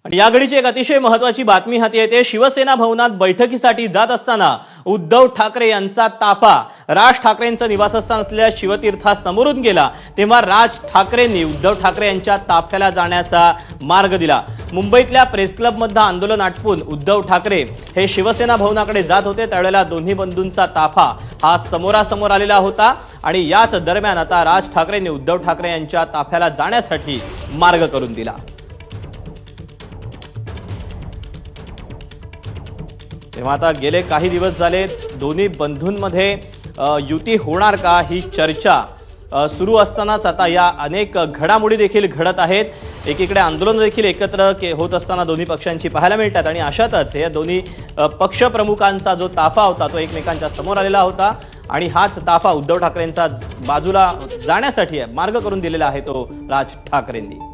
आणि या घडीची एक अतिशय महत्त्वाची बातमी हाती येते। शिवसेना भवनात बैठकीसाठी जात असताना उद्धव ठाकरे यांचा ताफा राज ठाकरेंचं निवासस्थान असलेल्या शिवतीर्थासमोरून गेला, तेव्हा राज ठाकरेंनी उद्धव ठाकरे यांच्या ताफ्याला जाण्याचा मार्ग दिला। मुंबईतल्या प्रेस क्लबमध्ये आंदोलन आटपून उद्धव ठाकरे हे शिवसेना भवनाकडे जात होते, त्यावेळेला दोन्ही बंधूंचा ताफा हा समोरासमोर आलेला होता आणि याच दरम्यान आता राज ठाकरेंनी उद्धव ठाकरे यांच्या ताफ्याला जाण्यासाठी मार्ग करून दिला। तेव्हा आता गेले काही दिवस झाले दोन्ही बंधूंमध्ये युती होणार का ही चर्चा सुरू असतानाच आता या अनेक घडामोडी देखील घडत आहेत। एकीकडे आंदोलन देखील एकत्र होत असताना दोन्ही पक्षांची पाहायला मिळतात आणि अशातच या दोन्ही पक्ष प्रमुखांचा जो ताफा होता तो एकमेकांच्या समोर आलेला होता आणि हाच ताफा उद्धव ठाकरेंचा बाजूला जाण्यासाठी मार्ग करून दिलेला आहे तो राज ठाकरेंनी।